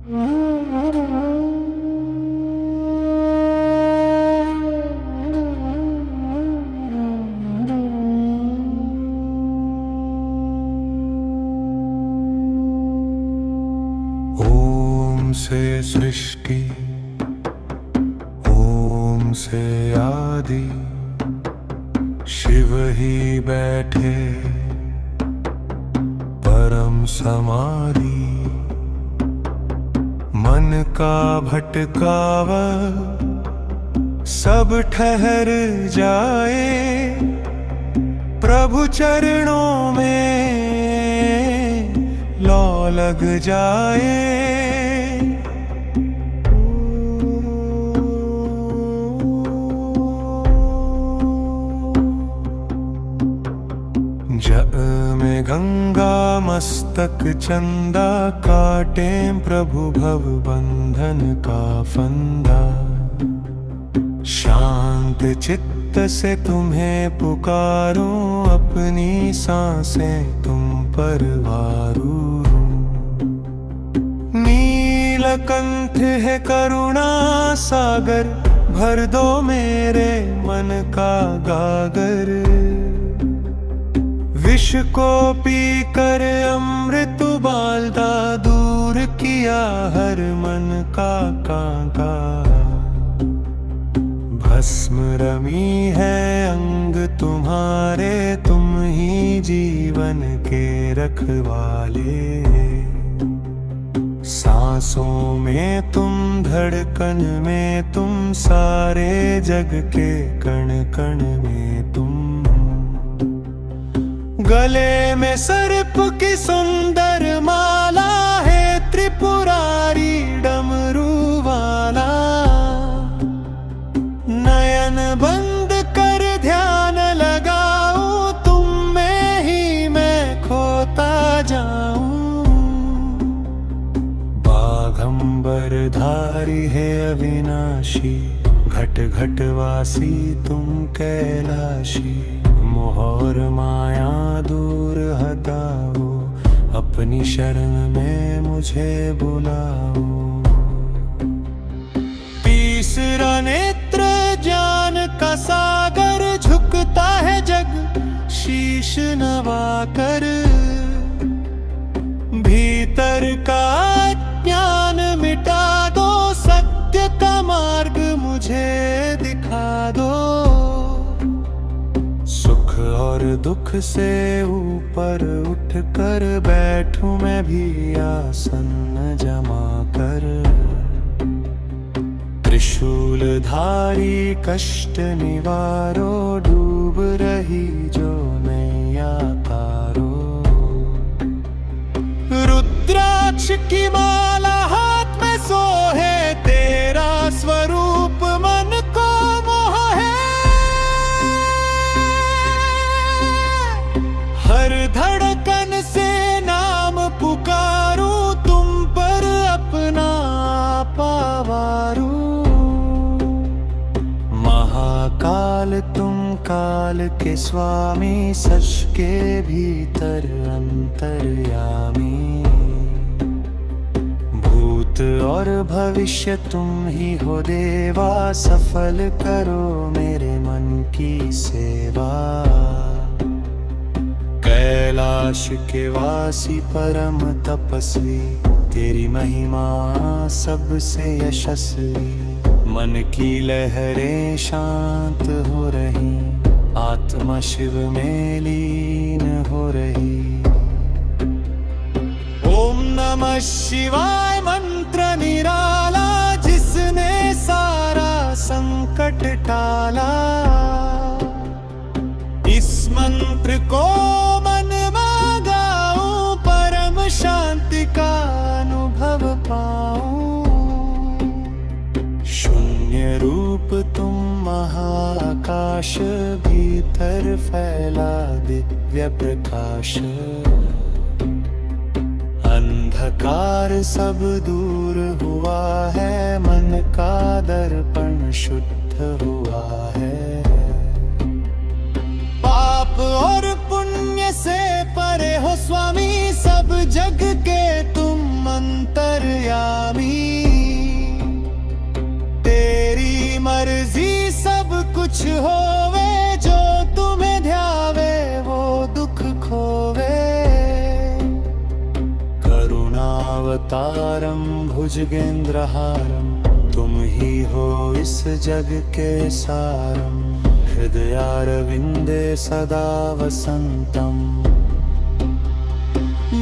ओम से सृष्टि, ओम से आदि, शिव ही बैठे परम समाधि। मन का भटकावा सब ठहर जाए, प्रभु चरणों में लौ लग जाए। जल में गंगा मस्तक चंदा, काटे प्रभु भव बंधन का फंदा। शांत चित्त से तुम्हें पुकारूं, अपनी सांसें तुम पर वारूं। नीलकंठ है करुणा सागर, भर दो मेरे मन का गागर। विष को पी कर अमृत उबालता, दूर किया हर मन का कांका। भस्म रमी है अंग तुम्हारे, तुम ही जीवन के रखवाले। सांसों में तुम, धड़कन में तुम, सारे जग के कण कण में तुम। गले में सर्प की सुंदर माला है, त्रिपुरारी डमरू वाला। नयन बंद कर ध्यान लगाऊं, तुम में ही मैं खोता जाऊं। बाघंबर धारी है अविनाशी, घट घट वासी तुम कैलाशी। मोह और माया दूर हटाओ, अपनी शरण में मुझे बुलाओ। तीसरा नेत्र ज्ञान का सागर, झुकता है जग शीश नवाकर। भीतर का ज्ञान मिटा दो, सत्य का मार्ग मुझे दिखा दो। सुख और दुख से ऊपर उठकर बैठूं मैं भी आसन जमा कर। त्रिशूलधारी कष्ट निवारो, डूब रही जो नैया तारो। रुद्राक्ष की माला हाथ में सोहे, तेरा स्वरूप मन को मोह है। हर धड़कन से नाम पुकारूं, तुम पर अपना पावारूं। महाकाल तुम काल के स्वामी, सच के भीतर अंतर्यामी। भूत और भविष्य तुम ही हो देवा, सफल करो मेरे मन की सेवा। कैलाश के वासी परम तपस्वी, तेरी महिमा सबसे यशस्वी। मन की लहरें शांत हो रही, आत्मा शिव में लीन हो रही। ओम नमः शिवाय मंत्र निराला, जिसने सारा संकट टाला। इस मंत्र को मन में गाऊं, परम शांति का अनुभव पाऊं। शून्य रूप तुम महाकाश, भीतर फैला दिव्य प्रकाश। अंधकार सब दूर हुआ है, मन का दर्पण शुद्ध हुआ है। पाप और पुण्य से परे हो स्वामी, सब जग के तुम अंतर्यामी। करुणावतारम भुजगेंद्रहारम, तुम ही हो इस जग के सारम। हृदयारविंदे सदा वसंतम।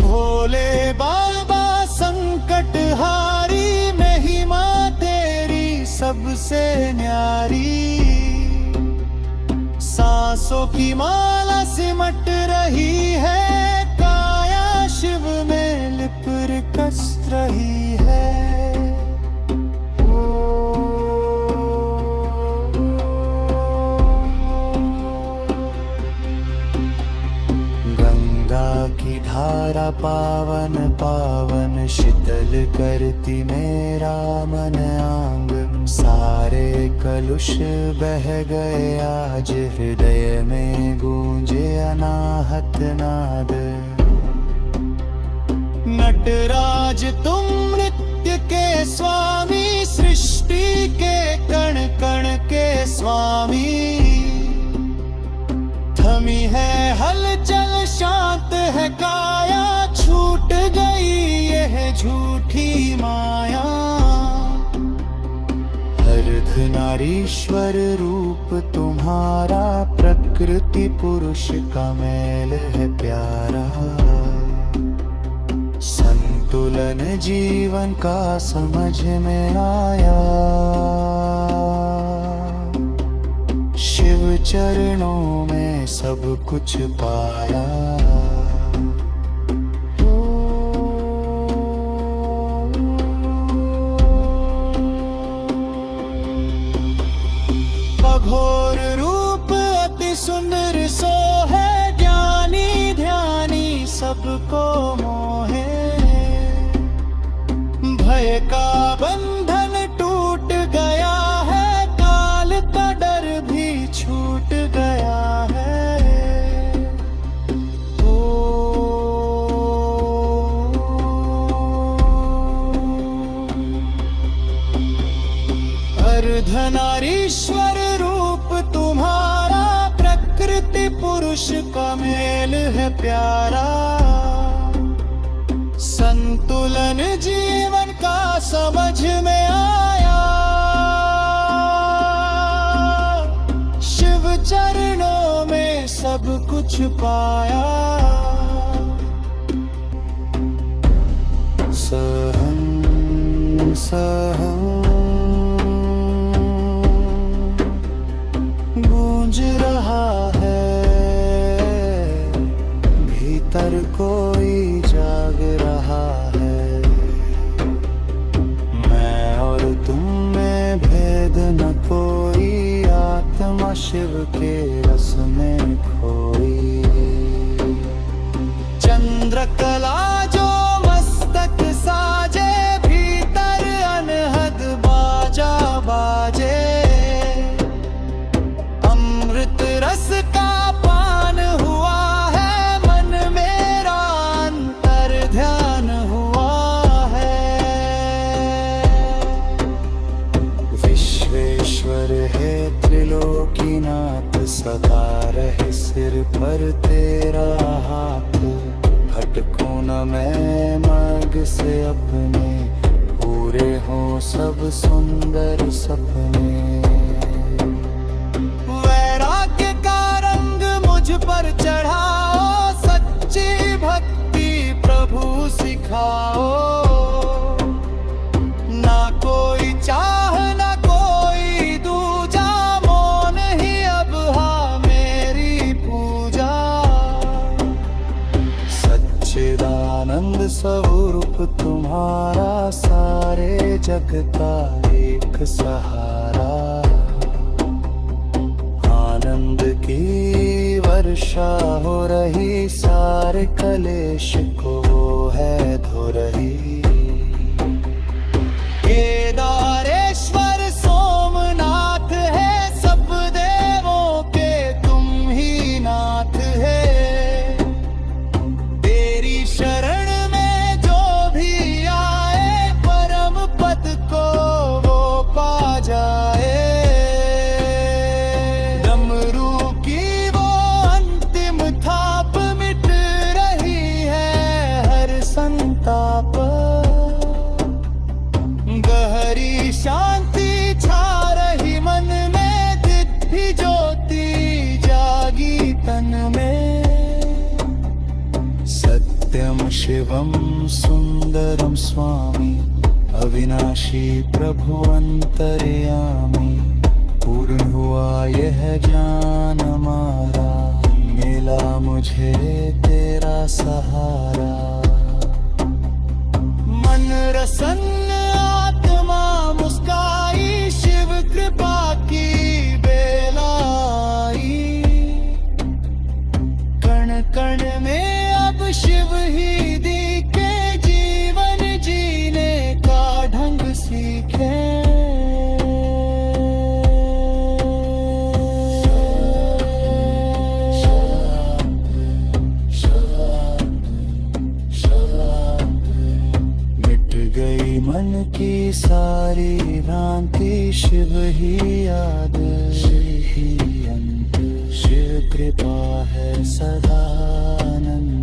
भोले बाबा संकटहारी, महिमा तेरी सबसे न्यारी। सांसों की माला सिमट रही है, काया शिव में लिपट कस रही है। गंगा की धारा पावन पावन, शीतल करती मेरा मन आंग। सारे कलुष बह गए आज, हृदय में गूंजे अनाहत नाद। नटराज तुम नृत्य के स्वामी, सृष्टि के कण कण के स्वामी। थमी है हलचल शांत है काया, छूट गई यह झूठी माया। अर्धनारीश्वर रूप तुम्हारा, प्रकृति पुरुष का मेल है प्यारा। संतुलन जीवन का समझ में आया, शिव चरणों में सब कुछ पाया। घोर रूप अति सुंदर सो है, ज्ञानी ध्यानी सबको मोहे। भय का बंधन टूट गया है, काल का डर भी छूट गया है। अर्धनारीश्वर तुम्हारा, प्रकृति पुरुष का मेल है प्यारा। संतुलन जीवन का समझ में आया, शिव चरणों में सब कुछ पाया। सहम सहम गूंज रहा है, भीतर कोई जाग रहा है। मैं और तुम में भेद न कोई, आत्मा शिव के रस में खोई। चंद्रकला जो मस्तक साजे, भीतर अनहद बाजा बाजे। रस का पान हुआ है, मन मेरा अंतर ध्यान हुआ है। विश्वेश्वर है त्रिलोकीनाथ, सदा रहे सिर पर तेरा हाथ। भटकूं न मैं मार्ग से अपने, पूरे हों सब सुंदर सपने। पर चढ़ाओ, सच्ची भक्ति प्रभु सिखाओ। ना कोई चाह ना कोई दूजा, मौन ही अब हाँ मेरी पूजा। सच्चिदानंद स्वरूप तुम्हारा, सारे जग का एक सहारा। आनंद की वर्षा हो रही, सारे कलेश को वो है धो रही। केदारेश्वर सोमनाथ है, सब देवों के तुम ही नाथ है। तेरी शरण में जो भी आए, परम पद को वो पा जाए। संताप सुंदरम स्वामी अविनाशी प्रभु अंतर्यामी पूर्ण हुआ यह ज्ञान हमारा मिला मुझे तेरा सहारा मन रसन्न आत्मा मुस्काई शिव कृपा की बेलाई कण कण में अब शिव ही दिखे जीवन जीने का ढंग सीखे मिट गई मन की सारी भ्रांति शिव ही याद शिव ही अंत शिव कृपा है सदा आनंद